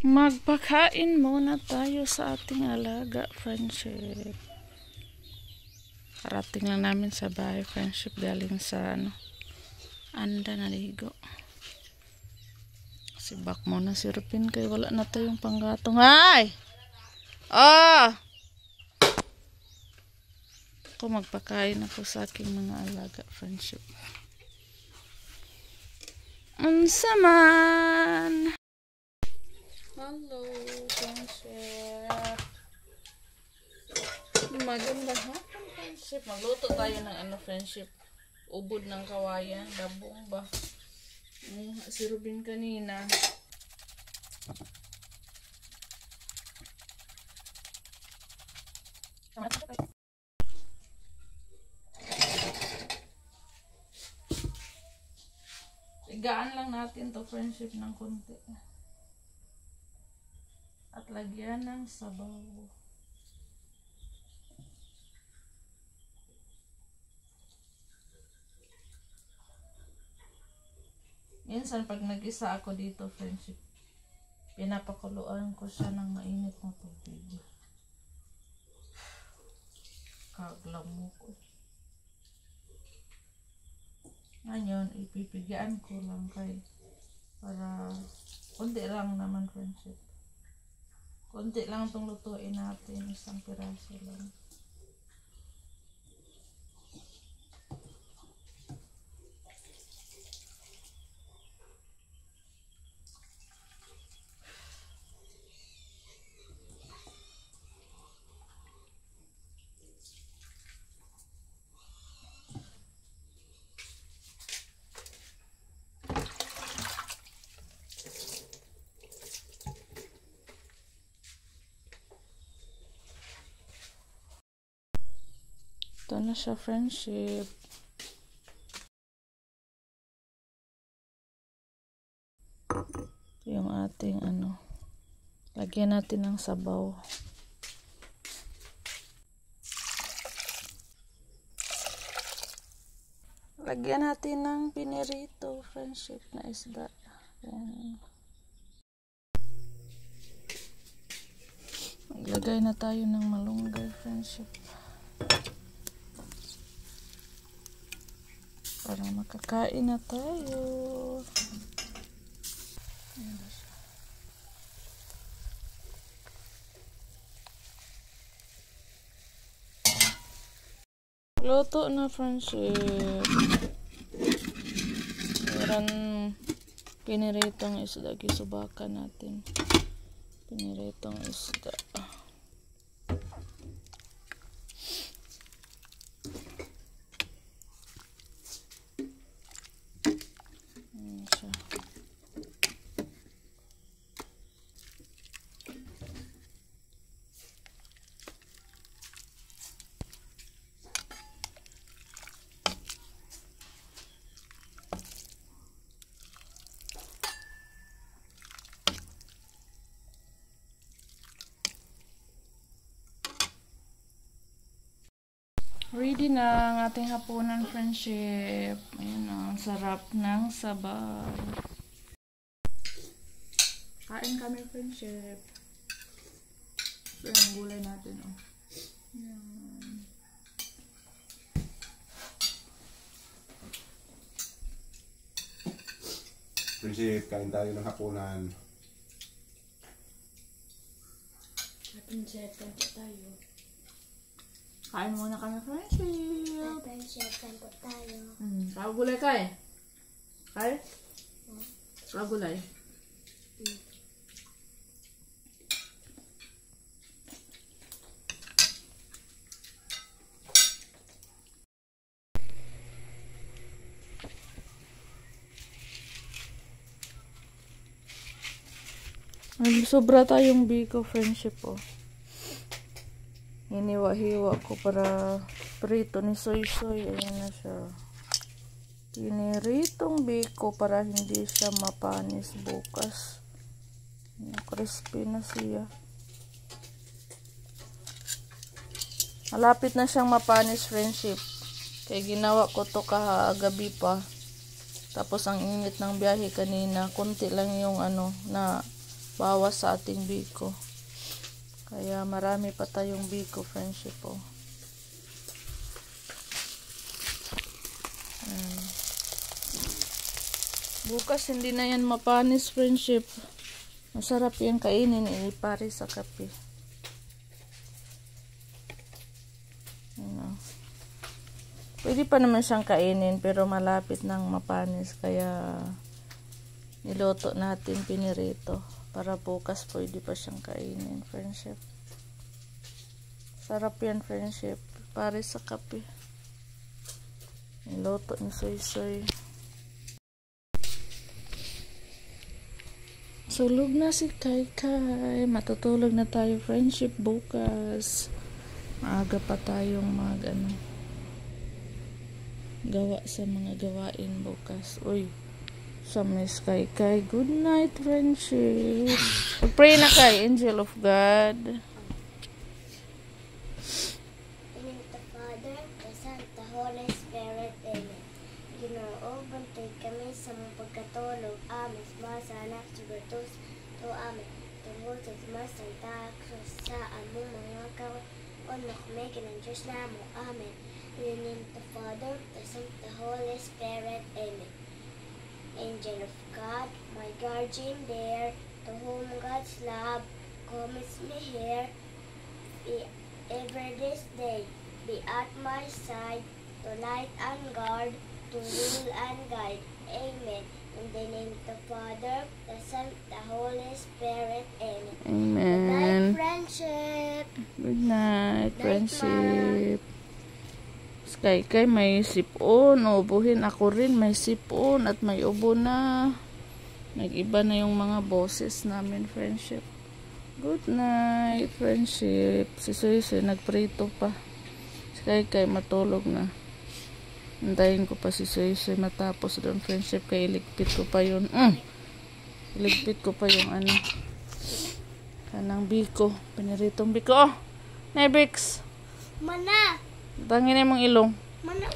Magpakain muna tayo sa ating alaga, friendship. Parating lang namin sa bahay, friendship, galing sa anda naligo. Sibak muna si Rupin kay wala na tayong panggatong. Hay! Oh! Ako magpakain ako sa aking mga alaga, friendship. Unsaman! Hello, friendship. Maganda hapon, friendship. Magluto tayo ng friendship. Ubod ng kawayan. Dabong ba? Si Rubin kanina. Igaan lang natin to, friendship, ng konti. At lagyan ng sabaw. Minsan pag nag-isa ako dito, friendship, pinapakuluan ko siya ng mainit na tubig. Kaglamo ko. Ngayon, ipipigyan ko lang para konti lang naman, friendship. Konti lang itong lutuin natin. Isang piraso lang. Ito na siya, friendship. Ito yung ating lagyan natin ng sabaw. Lagyan natin ng pinirito, friendship, na isda. Ayan. Maglagay na tayo ng malunggay, friendship. Para makakain na tayo. Luto na, friendship. Meron piniritong isda. Gisubakan natin. Piniritong isda. Ready na ang ating hapunan, friendship. Ayan ang sarap ng sabaw. Kain kami, friendship. Ito yung gulay natin, Ayan. Friendship, kain tayo ng hapunan. Friendship, kain tayo. Kain muna kami, friendship. Friendship, kain po tayo. Kagulay ka eh. Kay? Kagulay. Sobra tayong biko, friendship, Hiniwa-hiwa ko para prito ni soy-soy. Ayan na siya. Piniritong biko para hindi siya mapanis bukas. Crispy na siya. Malapit na siyang mapanis, friendship. Kaya ginawa ko to kagabi pa. Tapos ang init ng biyahe kanina. Kunti lang yung na bawas sa ating biko. Kaya marami pa tayong biko, friendship, oh. Ayan. Bukas hindi na yan mapanis, friendship. Masarap yan kainin, ipare sa kape. Ayan. Pwede pa naman siyang kainin pero malapit nang mapanis, kaya niluto natin, pinirito. Para bukas pwede pa siyang kainin, friendship. Sarap yan, friendship. Pare sa kape. Niluto ni Soy Soy. Sulog na si Kai Kai. Matutulog na tayo, friendship, bukas. Maaga pa tayong gawa sa mga gawain bukas. Uy, sa Miss Kai Kai. Good night, friendship. Pag-pray na kay Angel of God. In the name of the Father, the Son, the Holy Spirit. Amen. Ginoo, bantay kami sa mga pagkatulog. Amen. Sa anak, sigurtos, to amen. Tungkol sa sumasanta, sa among mga kawan, o nakumay ng Diyos na mo. Amen. In the name of the Father, the Son, the Holy Spirit. Amen. Angel of God, my guardian there, to whom God's love commits me here, be ever this day, be at my side, to light and guard, to rule and guide. Amen. In the name of the Father, the Son, the Holy Spirit. Amen. Amen. Good night, friendship. Good night, Night, friendship. Sky Kai may sipon. Ubuhin ako rin. May sipon at may ubo na. Nag-iba na yung mga boses namin, friendship. Good night, friendship. Si Soy Soy nagprito pa. Sky Kai matulog na. Antayin ko pa si Soy Soy matapos doon, friendship. Kaya iligpit ko pa yun. Iligpit ko pa yung kanang biko. Piniritong biko. Oh! Nebix! Mana! Tangin na mong ilong. Mana!